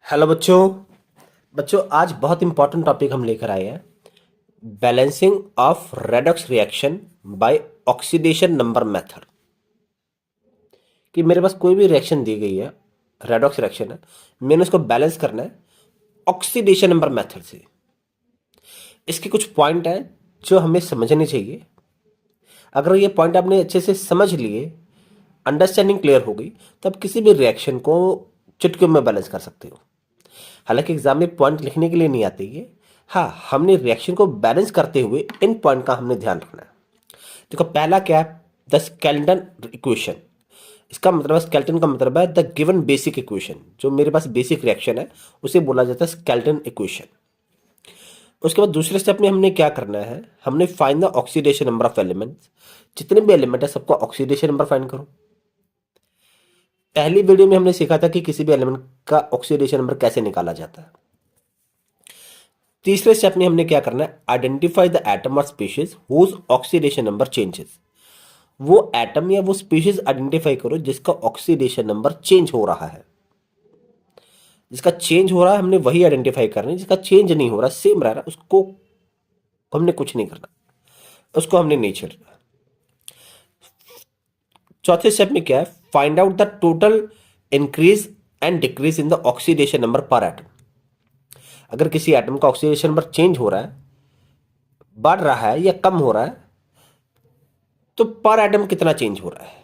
Hello बच्चों। बच्चों आज बहुत इंपॉर्टेंट टॉपिक हम लेकर आए हैं। Balancing of redox reaction by oxidation number method. कि मेरे पास कोई भी रिएक्शन दी गई है, रेडॉक्स रिएक्शन है, मैंने उसको बैलेंस करना है ऑक्सीडेशन नंबर मेथड से। इसके कुछ पॉइंट हैं जो हमें समझने चाहिए। अगर ये पॉइंट आपने अच्छे से समझ लिए, अंडरस्टैंडिंग क्लियर हो गई, तब किसी भी रिएक्शन को चुटकियों में बैलेंस कर सकते हो। हालांकि एग्जाम में पॉइंट लिखने के लिए नहीं आते ये। हाँ, हमने रिएक्शन को बैलेंस करते हुए इन पॉइंट का हमने ध्यान रखना है। देखो पहला क्या है, द स्केल्टन इक्वेशन। इसका मतलब स्केल्टन का मतलब है द गिवन बेसिक इक्वेशन। जो मेरे पास बेसिक रिएक्शन है उसे बोला जाता है स्केल्टन इक्वेशन। उसके बाद दूसरे स्टेप में हमने क्या करना है, हमने find the oxidation number of elements. जितने भी एलिमेंट है सबका ऑक्सीडेशन नंबर फाइंड करो। पहली वीडियो में हमने सीखा था कि किसी भी एलिमेंट का ऑक्सीडेशन नंबर कैसे निकाला जाता है। तीसरे स्टेप में हमने क्या करना है, आइडेंटिफाई द एटम और species whose oxidation number changes. वो एटम या वो स्पीशीज आइडेंटिफाई करो जिसका ऑक्सीडेशन नंबर चेंज हो रहा है। जिसका चेंज हो रहा है हमने वही आइडेंटिफाई करना है, जिसका चेंज नहीं हो रहा, सेम रह रहा, उसको हमने कुछ नहीं करना, उसको हमने नहीं छेड़ना। चौथे स्टेप में क्या है, find out the total increase and decrease in the oxidation number पर एटम। अगर किसी एटम का ऑक्सीडेशन नंबर चेंज हो रहा है, बढ़ रहा है या कम हो रहा है, तो पर एटम कितना चेंज हो रहा है,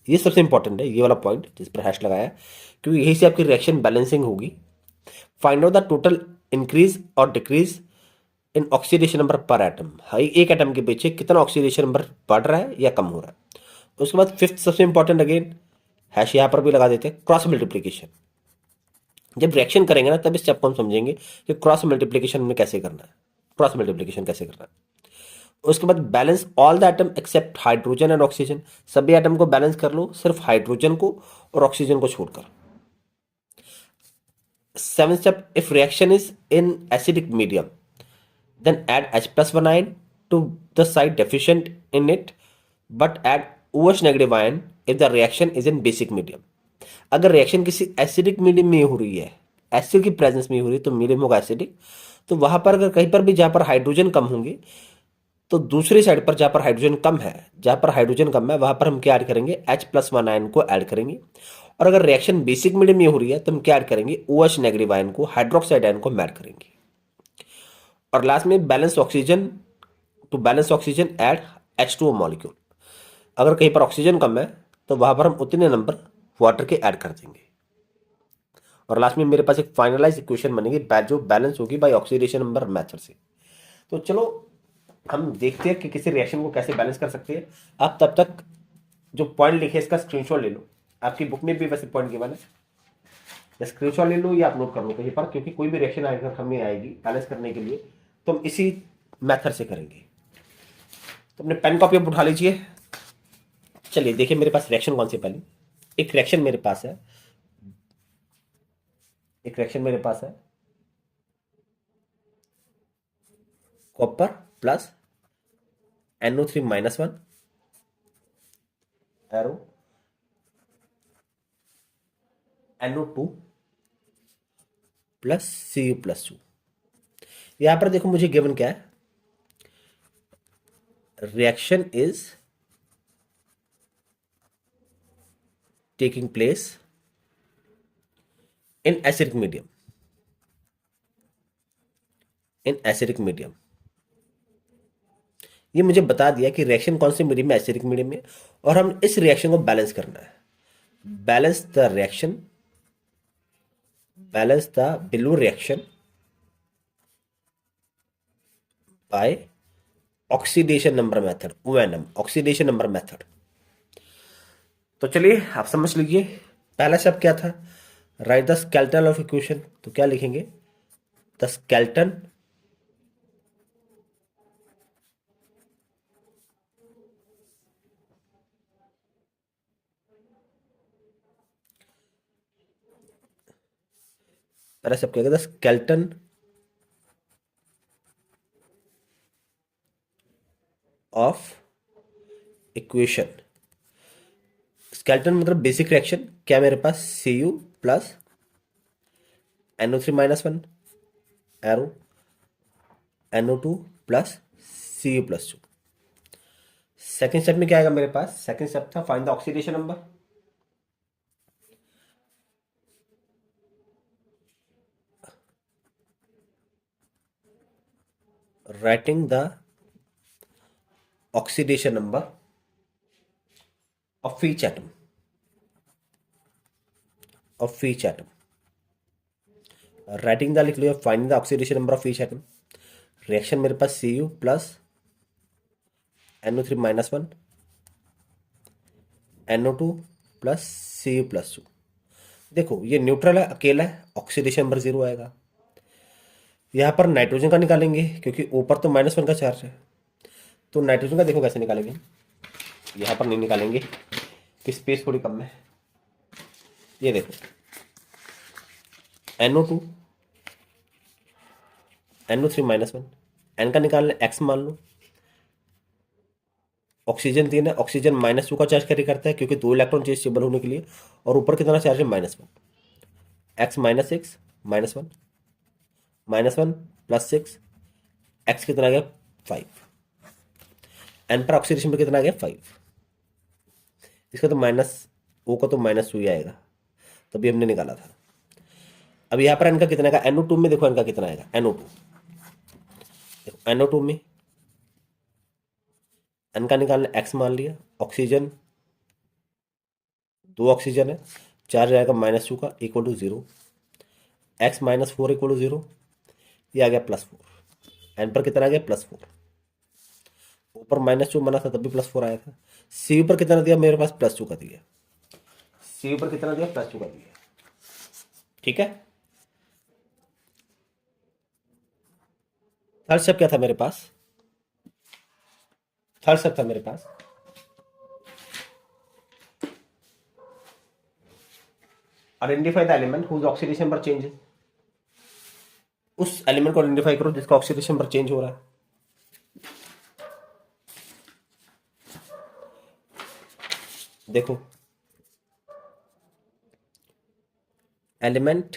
ये सबसे इंपॉर्टेंट है। ये वाला पॉइंट जिस पर हैश लगाया है, क्योंकि यही से आपकी रिएक्शन बैलेंसिंग होगी। Find out the total increase और डिक्रीज इन ऑक्सीडेशन नंबर पर एटम। एक एटम के पीछे कितना ऑक्सीडेशन नंबर बढ़ रहा है या कम हो रहा है। उसके बाद फिफ्थ सबसे इंपॉर्टेंट, अगेन हैश यहां पर भी लगा देते हैं, क्रॉस मल्टीप्लीकेशन। जब रिएक्शन करेंगे ना तब इस स्टेप को हम समझेंगे कि क्रॉस मल्टीप्लीकेशन में कैसे करना है, क्रॉस मल्टीप्लीकेशन कैसे करना है। उसके बाद balance all the atom except hydrogen and oxygen. सभी एटम को बैलेंस कर लो, सिर्फ हाइड्रोजन को और ऑक्सीजन को छोड़कर। Seven step, if reaction is in acidic medium then add H+1 ion to the site deficient in it, but add OH negative ion if the reaction is in basic medium. अगर reaction किसी acidic medium में हो रही है, acid की presence में हो रही है, तो मीडियम होगा एसिडिक। तो वहां पर अगर कहीं पर भी जहां पर हाइड्रोजन कम होंगे, तो दूसरी साइड पर जहां पर हाइड्रोजन कम है, जहां पर हाइड्रोजन कम है वहां पर हम क्या ऐड करेंगे, H+1 आयन को ऐड करेंगे। और अगर रिएक्शन बेसिक मीडियम में हो रही है तो हम क्या ऐड करेंगे, OH नेगेटिव आयन को, हाइड्रोक्साइड आयन को हम ऐड करेंगे। और लास्ट में balance oxygen, to balance oxygen add H2O molecule. अगर कहीं पर ऑक्सीजन कम है तो वहां पर हम उतने नंबर वाटर के ऐड कर देंगे। और लास्ट में मेरे पास एक फाइनलाइज इक्वेशन बनेगी जो बैलेंस होगी बाय ऑक्सीडेशन नंबर मेथड से। तो चलो हम देखते हैं कि किसी रिएक्शन को कैसे बैलेंस कर सकते हैं। आप तब तक जो पॉइंट लिखे इसका स्क्रीनशॉट ले लो। आपकी बुक में भी वैसे पॉइंट गिवन है, स्क्रीनशॉट ले लो या अपलोड कर लो कहीं पर, क्योंकि कोई भी रिएक्शन अगर हमें आएगी बैलेंस करने के लिए तो हम इसी मेथड से करेंगे। तो अपने पेन कॉपी उठा लीजिए। चलिए देखिए मेरे पास रिएक्शन कौन सी पहली। एक रिएक्शन मेरे पास है, एक रिएक्शन मेरे पास है, copper plus NO3-1 arrow NO2 plus Cu+2। यहां पर देखो मुझे गिवन क्या है, reaction is taking place in acidic medium, in acidic medium. ये मुझे बता दिया कि रिएक्शन कौन से मीडियम में, एसिडिक मीडियम में, और हम इस रिएक्शन को बैलेंस करना है। Balance the reaction, balance the below reaction by oxidation number method, ONM, oxidation number method. तो चलिए आप समझ लीजिए पहला स्टेप क्या था, right the skeleton of equation. तो क्या लिखेंगे, द स्केलेटन पहला स्टेप क्या, the skeleton of equation. Skeleton मतलब बेसिक रिएक्शन, क्या मेरे पास Cu plus NO3 minus one arrow NO2 plus Cu plus 2। Second step में क्या आएगा मेरे पास? सेकेंड स्टेप था find the oxidation number. Writing the oxidation number of each atom writing the लिख लिया, find the oxidation number of each atom. Reaction मेरे पास Cu plus NO3 minus one NO2 plus Cu plus 2। देखो ये neutral है, अकेला है, oxidation number 0 आएगा। यहाँ पर नाइट्रोजन का निकालेंगे क्योंकि ऊपर तो माइनस वन का चार्ज है, तो नाइट्रोजन का देखो कैसे निकालेंगे। यहाँ पर नहीं निकालेंगे कि स्पेस थोड़ी कम है। ये देखो NO2 NO3 minus one, N का निकालना एक्स मान लो। ऑक्सीजन 3 है, ऑक्सीजन -2 का चार्ज कैरी करता है क्योंकि 2 इलेक्ट्रॉन चाहिए स्टेबल होने के लिए, और ऊपर कितना चार्ज है -1। एक्स -6 -1 प्लस 6, एक्स कितना आ गया 5, एन पर ऑक्सीडेशन पर कितना आ गया 5। इसका तो O का तो -2 ही आएगा, तभी हमने निकाला था। अब यहाँ पर एन का कितना आएगा? NO2 में देखो एन का कितना आएगा। NO2 में एन का निकालना एक्स मान लिया, ऑक्सीजन 2 ऑक्सीजन है, चार्ज आएगा -2 का equal to 0, x -4 equal to 0, ये आ गया +4। एन पर कितना आ गया +4, ऊपर -2 बना था तब भी +4 आया था। सी पर कितना दिया मेरे पास? +2 का दिया। सी पर कितना दिया? +2 का दिया। ठीक है। थर्ड स्टेप क्या था मेरे पास? Identify the element whose oxidation number change. उस एलिमेंट को आइडेंटिफाई करो जिसका ऑक्सीडेशन नंबर चेंज हो रहा है। देखो element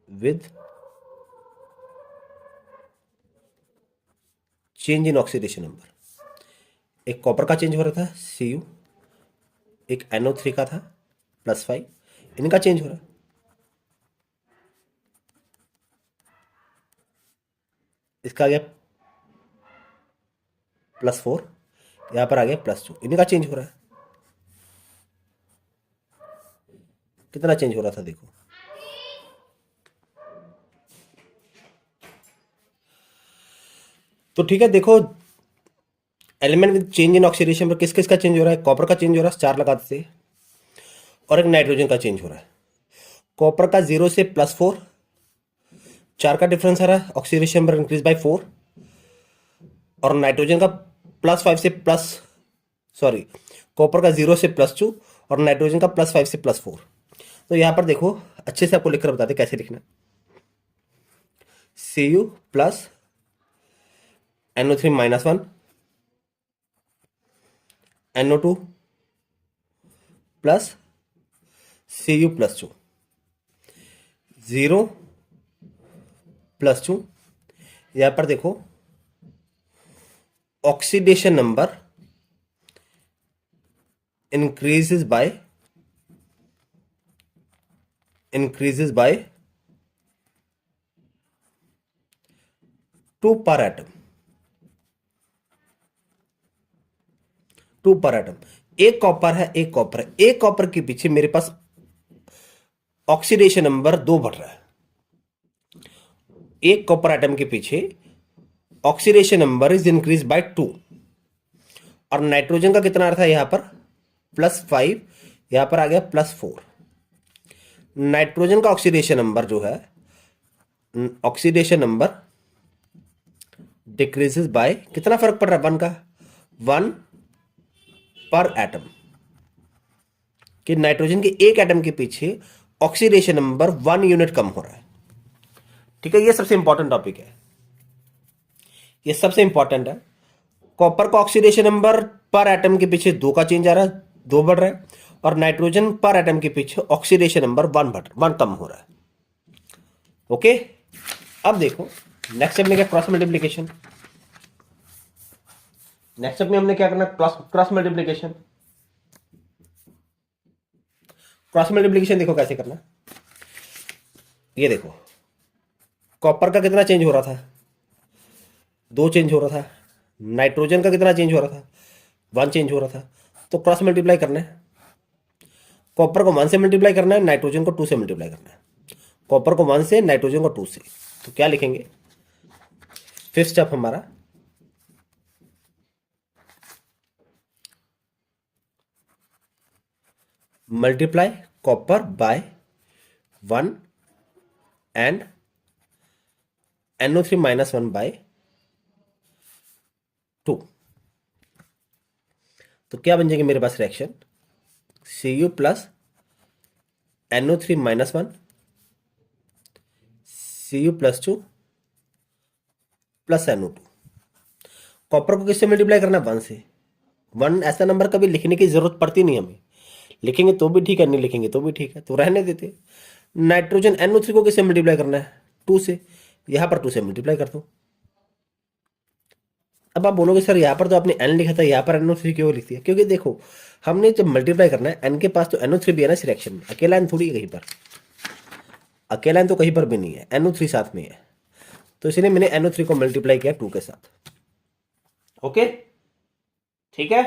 with change in oxidation number. एक कॉपर का चेंज हो रहा था Cu, एक NO3 का था +5, इनका चेंज हो रहा है। इसका आ गया +4, यहां पर आ गया +2, इनका चेंज हो रहा है। कितना चेंज हो रहा था देखो, तो ठीक है। देखो element with change in oxidation पर किस किस का चेंज हो रहा है? कॉपर का चेंज हो रहा है, 4 लगा देते, और एक नाइट्रोजन का चेंज हो रहा है। कॉपर का 0 से +4, 4 का डिफरेंस आ रहा है, ऑक्सीडेशन नंबर इंक्रीज बाय 4, और नाइट्रोजन का +5 से कॉपर का 0 से +2 और नाइट्रोजन का +5 से +4। तो यहां पर देखो अच्छे से आपको लिखकर बताते कैसे लिखना। Cu plus NO3 -1 NO2 plus Cu +2, 0 +2। यहां पर देखो oxidation number increases by 2 per atom। 2 पर एटम। एक कॉपर के पीछे मेरे पास ऑक्सीडेशन नंबर 2 बढ़ रहा है। एक कॉपर एटम के पीछे oxidation number is increase by 2, और नाइट्रोजन का कितना आ रहा था यहां पर +5, यहां पर आ गया +4। नाइट्रोजन का ऑक्सीडेशन नंबर जो है, ऑक्सीडेशन नंबर डिक्रीजेस बाय कितना फर्क पड़ रहा है? 1 का, 1 पर एटम। कि नाइट्रोजन के एक एटम के पीछे ऑक्सीडेशन नंबर 1 यूनिट कम हो रहा है। ठीक है, ये सबसे इंपॉर्टेंट टॉपिक है, ये सबसे इंपॉर्टेंट है। कॉपर का ऑक्सीडेशन नंबर पर एटम के पीछे 2 का चेंज आ रहा है, 2 बढ़ रहा है, और नाइट्रोजन पर एटम के पीछे ऑक्सीडेशन नंबर 1 कम हो रहा है। ओके, अब देखो नेक्स्ट स्टेप में क्या, क्रॉस मल्टीप्लिकेशन। नेक्स्ट स्टेप में हमने क्या करना, क्रॉस मल्टीप्लिकेशन। क्रॉस मल्टीप्लिकेशन देखो कैसे करना। ये देखो कॉपर का कितना चेंज हो रहा था, 2 चेंज हो रहा था। नाइट्रोजन का कितना चेंज हो रहा था, 1 चेंज हो रहा था। तो क्रॉस मल्टीप्लाई करना है, कॉपर को 1 से मल्टीप्लाई करना है, नाइट्रोजन को 2 से मल्टीप्लाई करना है। कॉपर को 1 से, नाइट्रोजन को 2 से। तो क्या लिखेंगे, फिफ्थ स्टेप हमारा multiply copper by 1 and NO3 - 1 by 2। तो क्या बन जाएगी मेरे पास reaction, Cu plus NO3 - 1 Cu plus 2 plus NO2। Copper को किससे मल्टीप्लाई करना है, 1 से। 1 ऐसा नंबर कभी लिखने की जरूरत पड़ती नहीं हमें, लिखेंगे तो भी ठीक है, नहीं लिखेंगे तो भी ठीक है, तो रहने देते। नाइट्रोजन NO3 को किससे मल्टीप्लाई करना है, 2 से। यहां पर 2 से मल्टीप्लाई कर दो। अब आप बोलोगे सर यहाँ पर तो आपने N लिखा था, यहाँ पर NO3 क्यों लिख दिया? क्योंकि देखो हमने जब मल्टीप्लाई करना है, N के पास तो NO3 भी है ना इस रिएक्शन में, अकेला N थोड़ी है कहीं पर, अकेला N तो कहीं पर भी नहीं है, NO3 साथ में है। तो इसलिए मैंने NO3 को मल्टीप्लाई किया 2 के साथ। ओके, ठीक है।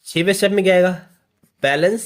छठवें स्टेप में क्या आएगा, balance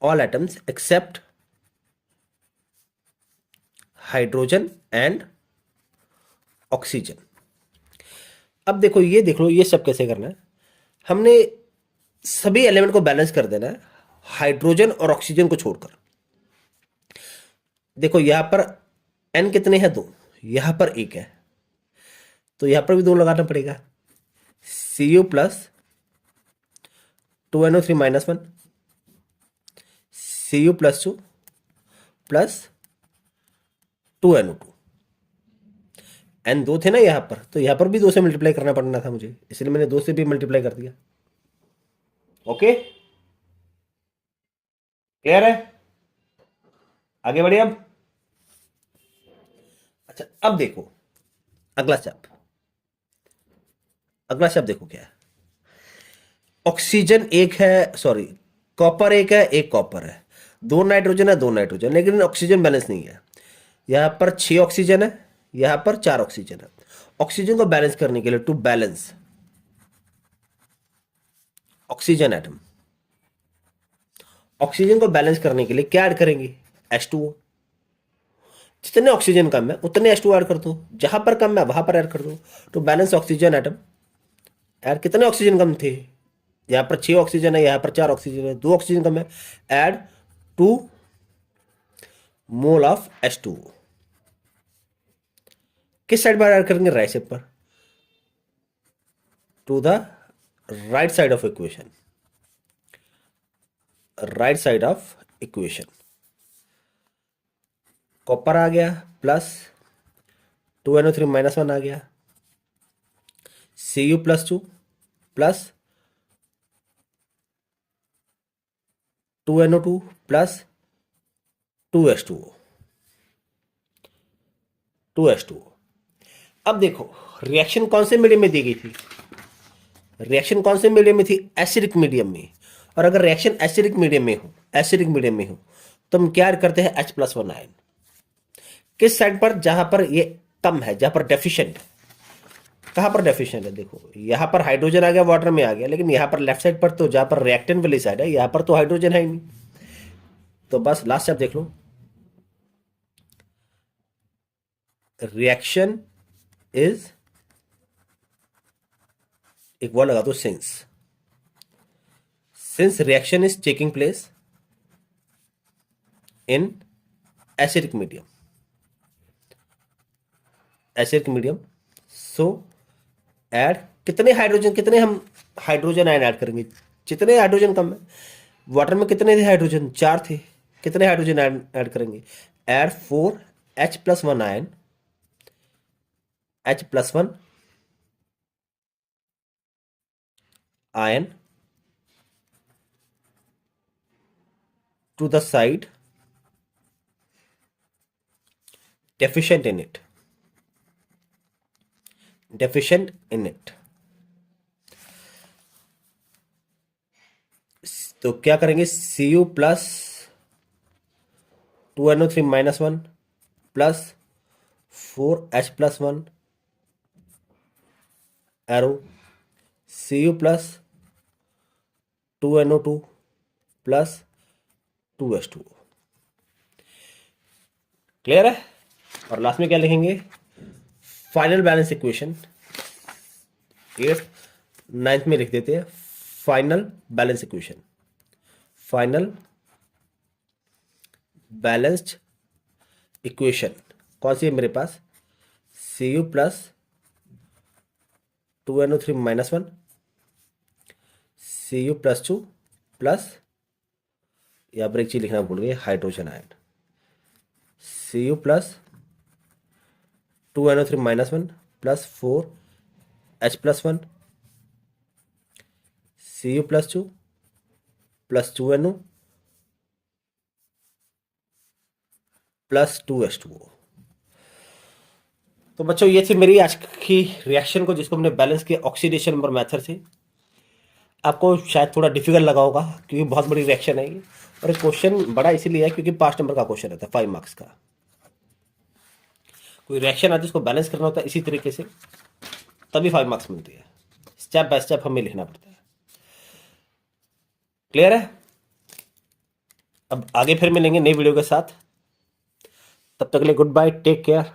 all atoms except hydrogen and oxygen. अब देखो ये देख लो, ये सब कैसे करना है, हमने सभी एलिमेंट को बैलेंस कर देना है हाइड्रोजन और ऑक्सीजन को छोड़कर। देखो यहां पर N कितने हैं, 2, यहां पर 1 है, तो यहां पर भी 2 लगाना पड़ेगा। Cu plus 2NO3 - 1 Cu plus 2 plus 2NO2। N 2 थे ना यहां पर, तो यहां पर भी 2 से मल्टीप्लाई करना पड़ना था मुझे, इसलिए मैंने 2 से भी मल्टीप्लाई कर दिया। ओके, क्लियर है, आगे बढ़िए अब। अच्छा अब देखो अगला स्टेप, देखो क्या है। ऑक्सीजन एक है, सॉरी कॉपर एक है, एक कॉपर है, 2 नाइट्रोजन है, 2 नाइट्रोजन, लेकिन ऑक्सीजन बैलेंस नहीं है। यहां पर 6 ऑक्सीजन है, यहां पर 4 ऑक्सीजन है। ऑक्सीजन को बैलेंस करने के लिए, to balance oxygen atom, oxygen को बैलेंस करने के लिए क्या ऐड करेंगे, H2O। जितने ऑक्सीजन कम है उतने H2O ऐड कर दो, जहां पर कम है वहां पर ऐड कर दो। To balance oxygen atom, add कितने ऑक्सीजन कम थे, यहां पर 6 ऑक्सीजन है, यहां पर 4 ऑक्सीजन है, 2 ऑक्सीजन कम है, ऐड 2 मोल ऑफ H2O। किस साइड पर ऐड करेंगे, राइट साइड पर, to the right side of equation, right side of equation. Copper आ गया प्लस 2NO3 - 1 आ गया, Cu plus 2 plus 2NO2 plus 2H2O। अब देखो रिएक्शन कौन से मीडियम में दी गई थी, रिएक्शन कौन से मीडियम में थी, एसिडिक मीडियम में। और अगर रिएक्शन एसिडिक मीडियम में हो तो हम क्या करते हैं, H+1 आयन। किस साइड पर, जहां पर ये कम है, जहां पर डेफिशिएंट है। कहां पर डेफिशिएंट है, देखो यहां पर हाइड्रोजन आ गया, वाटर में आ गया, लेकिन यहां पर लेफ्ट साइड पर तो, जहां पर रिएक्टेंट वाली साइड है, यहां पर तो हाइड्रोजन है ही नहीं। तो बस लास्ट स्टेप देख लो, रिएक्शन इज, एक वर्ड लगा दो, since reaction is taking place in acidic medium, so add कितने हम हाइड्रोजन आयन ऐड करेंगे, जितने हाइड्रोजन कम है। वाटर में कितने थे हाइड्रोजन, 4 थे, कितने हाइड्रोजन ऐड करेंगे? Add 4H+1 ion, H+1 ion to the side deficient in it, तो क्या करेंगे? Cu plus 2NO3-1 plus 4H+1 arrow, Cu plus 2NO2 plus 2H2O। Clear है? और लास्ट में क्या लिखेंगे? Final balance equation. 8th 9th में लिख देते हैं final balance equation. Final balanced equation कौन सी है मेरे पास? Cu plus 2NO3-1, Cu plus 2 plus, यहाँ पर एक चीज लिखना भूल गए, hydrogen ion. Cu plus 2NO3-1 plus 4H+1, Cu plus 2 plus 2NO plus 2H2O। तो बच्चों ये थी मेरी आज की रिएक्शन को जिसको हमने बैलेंस किया ऑक्सीडेशन नंबर मेथड से। आपको शायद थोड़ा डिफिकल्ट लगा होगा क्योंकि बहुत बड़ी रिएक्शन है ये, और ये क्वेश्चन बड़ा इसीलिए है क्योंकि 5 नंबर का क्वेश्चन रहता है, 5 मार्क्स का। कोई रिएक्शन आती है उसको बैलेंस करना होता है इसी तरीके से, तभी 5 मार्क्स मिलती है। स्टेप बाय स्टेप हमें लिखना पड़ता है। क्लियर है? अब आगे फिर मिलेंगे नई वीडियो के साथ। तब तक के लिए गुड बाय, टेक केयर।